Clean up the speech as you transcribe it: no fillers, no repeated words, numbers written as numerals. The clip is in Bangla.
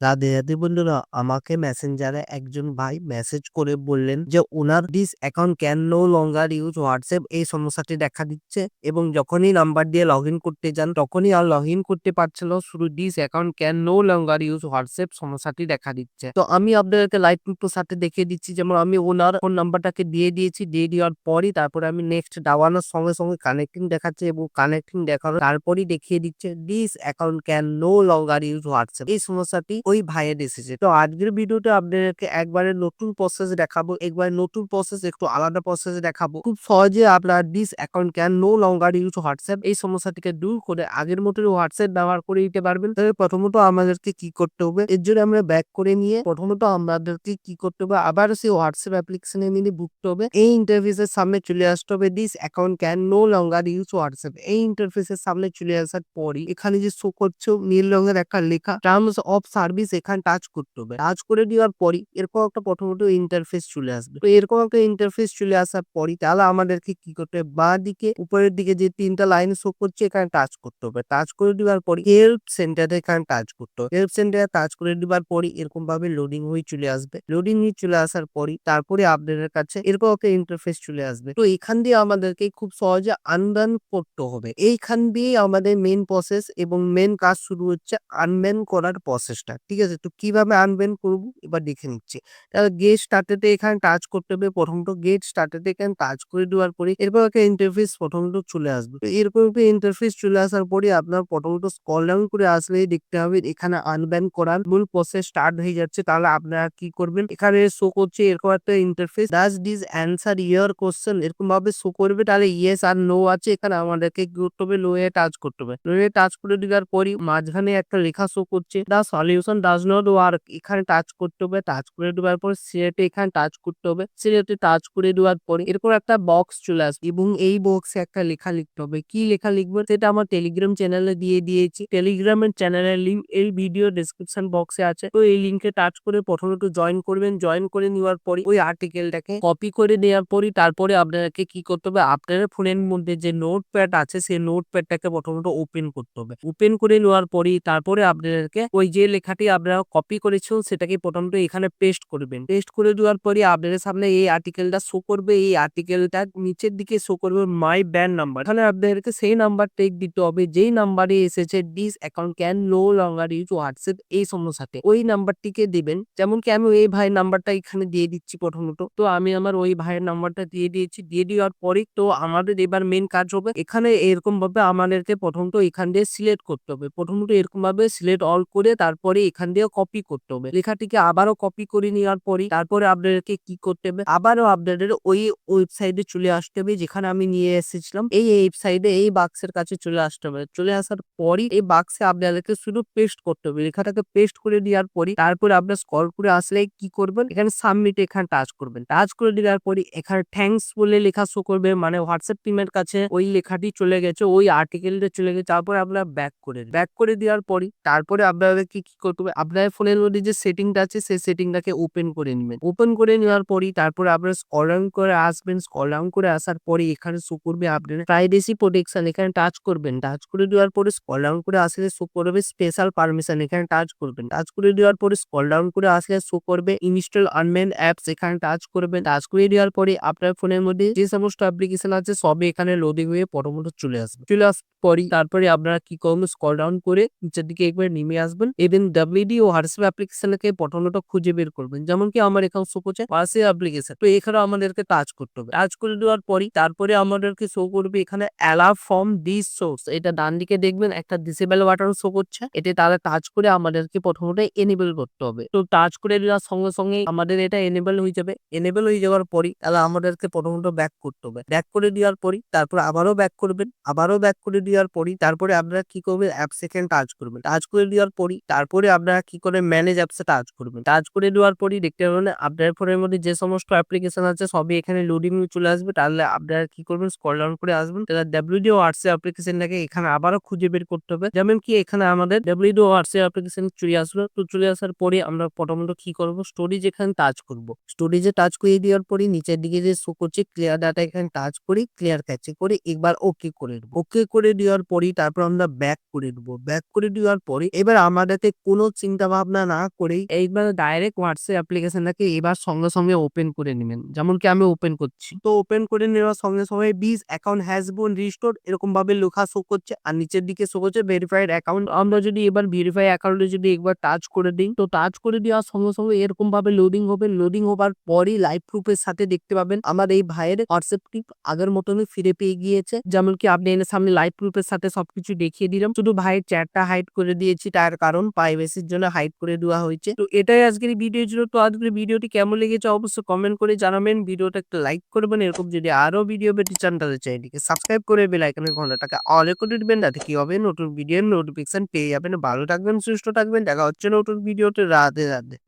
রাধে, রাধে বন্ধুরা। আমাকে মেসেঞ্জারে একজন ভাই মেসেজ করে বললেন যে উনার this account can no longer use WhatsApp এই সমস্যাটি দেখা দিচ্ছে এবং যখনই নাম্বার দিয়ে লগইন করতে যান তখনই আর লগইন করতে পারছে না। শুধু this account can no longer use WhatsApp সমস্যাটি দেখা দিচ্ছে। তো আমি আপনাদেরকে লাইভ প্রুফের সাথে দেখিয়ে দিচ্ছি। যেমন আমি ওনার ফোন নাম্বারটাকে দিয়ে দিয়েছি। দিয়ে দেওয়ার পরই তারপরে আমি নেক্সট দাবানোর সঙ্গে, সঙ্গে কানেক্টিং দেখাচ্ছে এবং কানেক্টিং দেখানোর তারপরই দেখিয়ে দিচ্ছে this account can no longer use WhatsApp. এই সমস্যাটি ওই ভাইয়ের এসেছে। তো আজকের ভিডিওতে আপনাদেরকে একবারে নতুন প্রসেস দেখাবো। একবারে নতুন প্রসেস একটু আলাদা প্রসেস দেখাবো। খুব সহজে আপনার this account can no longer use WhatsApp এই সমস্যাটিকে দূর করে আগের মতোই হোয়াটসঅ্যাপ ব্যবহার করে দিতে পারবেন। তবে প্রথমত আমাদেরকে কি করতে হবে? এর জন্য আমরা ব্যাক করে নিয়ে প্রথমত আমাদেরকে কি করতে হবে? আবার সেই হোয়াটসঅ্যাপ অ্যাপ্লিকেশনে নিয়ে ঢুকতে হবে। এই ইন্টারফেসের সামনে চলে আসতে হবে this account can no longer use WhatsApp. এই ইন্টারফেসের সামনে চলে আসার পরই এখানে যে শো করছে নীল রঙের একটা লেখা টার্মস অফ সার্ভিস এখানে টাচ করতে হবে। টাচ করে দেওয়ার পরই এরকম একটা প্রথমত ইন্টারফেস চলে আসবে। তো এরকম একটা ইন্টারফেস চলে আসার পরই তাহলে আমাদেরকে কি করতে হবে? বাঁ দিকে উপরের দিকে যে ৩ টা লাইন শো করছে এখানে টাচ করতে হবে। টাচ করে দেওয়ার পরই হেল্প সেন্টারে এখানে টাচ করতে হবে। হেল্প সেন্টারে টাচ করে দেওয়ার পরই এরকম ভাবে লোডিং হয়ে চলে আসবে। লোডিং হয়ে চলে আসার পরই তারপরে আপনাদের কাছে এরকম একটা ইন্টারফেস চলে আসবে। তো এখান দিয়ে আমাদেরকে খুব সহজে আনব্যান করতে হবে। এইখান দিয়েই আমাদের মেইন প্রসেস এবং মেইন কাজ শুরু হচ্ছে আনব্যান করার প্রসেসটা। ঠিক আছে? তো কিভাবে আনব্যান করব এবার দেখে নিচ্ছি। তাহলে গেট স্টার্টেড এ এখানে টাচ করতে হবে। প্রথমত গেট স্টার্টেড এ এখানে টাচ করে দেওয়ার পরে এরপর একটা ইন্টারফেস প্রথমত চলে আসবে। তো এরকম একটা ইন্টারফেস চলে আসার পরে আপনার প্রথমত স্ক্রল ডাউন করে আসলেই দেখতে হবে এখানে আনব্যান করার মূল প্রসেস স্টার্ট হয়ে যাচ্ছে। তাহলে আপনারা কি করবেন? এখানে শো করছে এরকম একটা interface does this answer your question এরকম ভাবে শো করবে। তাহলে ইয়েস আর নো আছে। এখানে আমাদেরকে কি করতে হবে? নো এ টাচ করতে হবে। নো এ টাচ করে দেওয়ার পরই মাঝখানে একটা লেখা শো করছে the solution does not work এখানে টাচ করতে হবে। টাচ করে দেওয়ার পর সিলেক্টে এখানে টাচ করতে হবে। সিলেক্টে টাচ করে দেওয়ার পরে এরকম একটা বক্স চলে আসবে এবং এই বক্সে একটা লেখা লিখতে হবে। কি লেখা লিখবে? সেটা আমার টেলিগ্রাম চ্যানেলে দিয়ে দিয়েছি। টেলিগ্রামের চ্যানেলের লিঙ্ক এই ভিডিও ডেসক্রিপশন বক্সে আছে। তো এই লিঙ্কে টাচ করে প্রথমত জয়েন করবেন। জয়েন করে নেওয়ার পরে ওই আর্টিকেলটাকে কপি করে নেওয়ার পরই তারপরে আপনাকে কি করতে হবে? আপনার ফোনের মধ্যে যে নোটপ্যাড আছে সেই নোটপ্যাডটাকে প্রথমত ওপেন করতে হবে। ওপেন করে নেওয়ার পরই তারপরে আপনাদেরকে ওই যে লেখাটি আপনারা কপি করেছেন সেটাকে প্রথমত এখানে পেস্ট করবেন। পেস্ট করে দেওয়ার পরই আপনাদের সামনে এই আর্টিকেলটা শো করবে। এই আর্টিকেলটার নিচের দিকে শো করবে মাই ব্যান্ড নাম্বার। এখানে আপনাদেরকে সেই নাম্বারটা দিতে হবে যেই নাম্বারে এসেছে this account can no longer use WhatsApp এই সমস্যাতে ওই নাম্বারটিকে দিবেন। যেমন কি আমি এই ভাইয়ের নাম্বারটা এখানে দিয়ে দিচ্ছি প্রথমত। তো আমি আমার ওই ভাইয়ের নাম্বারটা দিয়ে দিয়েছি। দিয়ে দেওয়ার পরেই তো আমাদের এবার মেইন কাজ হবে এখানে এরকম ভাবে আমাদেরকে প্রথমত এখান দিয়ে সিলেক্ট করতে হবে। প্রথমত এরকম ভাবে সিলেক্ট অল করে তারপরে এখান দিয়ে কপি করতে হবে। লেখাটিকে আবারও কপি করে নেওয়ার পরই তারপরে আপনাদেরকে কি করতে হবে? আবারও আপনাদের ওই ওয়েবসাইটে চলে আসতে হবে যেখানে আমি নিয়ে এসেছিলাম। এই ওয়েবসাইটে এই বাক্সের কাছে চলে আসতে হবে। চলে আসার পরই এই বাক্সে আপনাদেরকে শুধু পেস্ট করতে হবে। লেখাটাকে পেস্ট করে দেওয়ার পরই তারপরে আপনার স্ক্রল করে আসলে কি করবেন? এখানে সাবমিট এখানে টাচ করবেন। টাচ করে দেওয়ার পরই এখানে থ্যাঙ্কস বলে লেখা শো করবে। মানে হোয়াটসঅ্যাপ টিমের কাছে ওই লেখাটি চলে গেছে, ওই আর্টিকেলটা চলে গেছে। তারপরে আপনারা ব্যাক করে দিন। ব্যাক করে দেওয়ার পরই তারপরে আপনাদেরকে কি করতে হবে? আপনার ফোনের মধ্যে যে সেটিংটা আছে সেই সেটিংটাকে ওপেন করে নিবেন। ওপেন করে নেওয়ার পরই তারপরে আপনারা স্ক্রল ডাউন করে আসবেন। স্ক্রল ডাউন করে আসার পরে এখানে শো করবে আপনার প্রাইভেসি প্রোটেকশন এখানে টাচ করবেন। টাচ করে দেওয়ার পরে স্ক্রল ডাউন করে আসলে শো করবে স্পেশাল পারমিশন এখানে টাচ করবেন। টাচ করে দেওয়ার পরে স্ক্রল ডাউন করে আসলে শো করবে ইনস্টল আনমেন অ্যাপস এখানে টাচ করবেন। টাচ করে দেওয়ার পরে আপনার ফোনের মধ্যে যে সমস্ত অ্যাপ্লিকেশন আছে সবই এখানে লোডিং হয়ে প্রথমত চলে আসবে। চলে আসার পরই তারপরে আপনারা কি করবেন? স্ক্রল ডাউন করে নিচের দিকে একবার নেমে আসবেন এবং WD ও হোয়াটসঅ্যাপ অ্যাপ্লিকেশনকে প্রথমত খুঁজে বের করবেন। যেমন কি আমার এখানে শো করছে হোয়াটসঅ্যাপ অ্যাপ্লিকেশন। তো এখানে আমাদেরকে টাচ করতে হবে। টাচ করে দেওয়ার পরই তারপরে আমাদেরকে শো করবে এখানে অ্যালাউ ফ্রম দিস সোর্স। এটা ডান দিকে দেখবেন একটা ডিসেবল বাটন শো করছে। এটা তাহলে টাচ করে আমাদেরকে প্রথমত এনেবল করতে হবে। তো টাচ করে দেওয়ার সঙ্গে সঙ্গে আমাদের এটা এনেবল হয়ে যাবে। এনেবল হয়ে যাওয়ার পরই তাহলে আমাদেরকে প্রথমত ব্যাক করতে হবে। ব্যাক করে দেওয়ার পরই তারপর আবারও ব্যাক করবেন। আবারও ব্যাক করে দেওয়ার পরই তারপরে আপনারা কি করবেন? অ্যাপস এখানে টাচ করবেন। টাচ করে দেওয়ার পরই তারপরে আপনারা কি করে ম্যানেজ অ্যাপসে টাচ করবেন। টাচ করে দেওয়ার পরই দেখতে পাবেন আপনার ফোনের মধ্যে যে সমস্ত অ্যাপ্লিকেশন আছে সবই এখানে লোডিং চলে আসবে। তাহলে আপনারা কি করবেন? স্ক্রল ডাউন করে আসবেন। তাহলে WD ও হোয়াটসঅ্যাপ অ্যাপ্লিকেশনটাকে এখানে আবারও খুঁজে বের করতে হবে। যেমন কি এখানে আমাদের WD ও হোয়াটসঅ্যাপ অ্যাপ্লিকেশন চলে আসলো। তো চলে আসার পরে আমরা প্রথমত কি করব? স্টোরেজ এখানে টাচ করব। স্টোরেজে টাচ করে দেওয়ার পরে নিচের দিকে যে শো করছে ক্লিয়ার ডাটা এখানে টাচ করি ক্লিয়ার ক্যাচে করে একবার ওকে করে দেবো। ওকে করে দেওয়ার পরেই তারপর আমরা ব্যাক করে দেবো। ব্যাক করে দেওয়ার পরে এবার আমাদেরকে কোনো চিন্তা ভাবনা না করেই এইবার ডাইরেক্ট হোয়াটসঅ্যাপ অ্যাপ্লিকেশনটাকে এবার সঙ্গে, সঙ্গে ওপেন করে নিবেন। যেমন কি আমি ওপেন করছি। তো ওপেন করে নেওয়ার সঙ্গে, সঙ্গে দিস অ্যাকাউন্ট হ্যাজ বিন রিস্টোরড এরকমভাবে লেখা শো করছে আর নিচের দিকে শো করছে ভেরিফাইড অ্যাকাউন্ট। আমরা যদি এবার ভেরিফাই অ্যাকাউন্টে যদি একবার টাচ করে দিই, তো টাচ করে দেওয়ার সঙ্গে, সঙ্গে এরকমভাবে লোডিং হবে। লোডিং হবার পরই লাইভ প্রুফের সাথে দেখতে পাবেন আমার এই ভাইয়ের হোয়াটসঅ্যাপটি আগের মতনই ফিরে পেয়ে গিয়েছে। যেমন কি আপনি এর সামনে লাইভ প্রুফের সাথে সবকিছু দেখিয়ে দিলাম। শুধু ভাইয়ের চ্যাটটা হাইড করে দিয়েছি তার কারণ প্রাইভেসির জন্য হাইড করে দেওয়া হয়েছে। তো এটাই আজকের এই ভিডিও ছিল। তো আজকের ভিডিওটি কেমন লেগেছে অবশ্যই কমেন্ট করে জানাবেন। ভিডিওটা একটা লাইক করবেন। এরকম যদি আরো ভিডিও পেতে চান তাহলে চ্যানেলটিকে সাবস্ক্রাইব করে বেল আইকনের ঘন্টাটাকে অলে করে দিবেন। তাতে কি হবে নতুন ভিডিওর নোটিফিকেশন পেয়ে যাবেন। ভালো থাকবেন, সুস্থ থাকবেন। দেখা হচ্ছে নতুন ভিডিওতে। রাধে রাধে।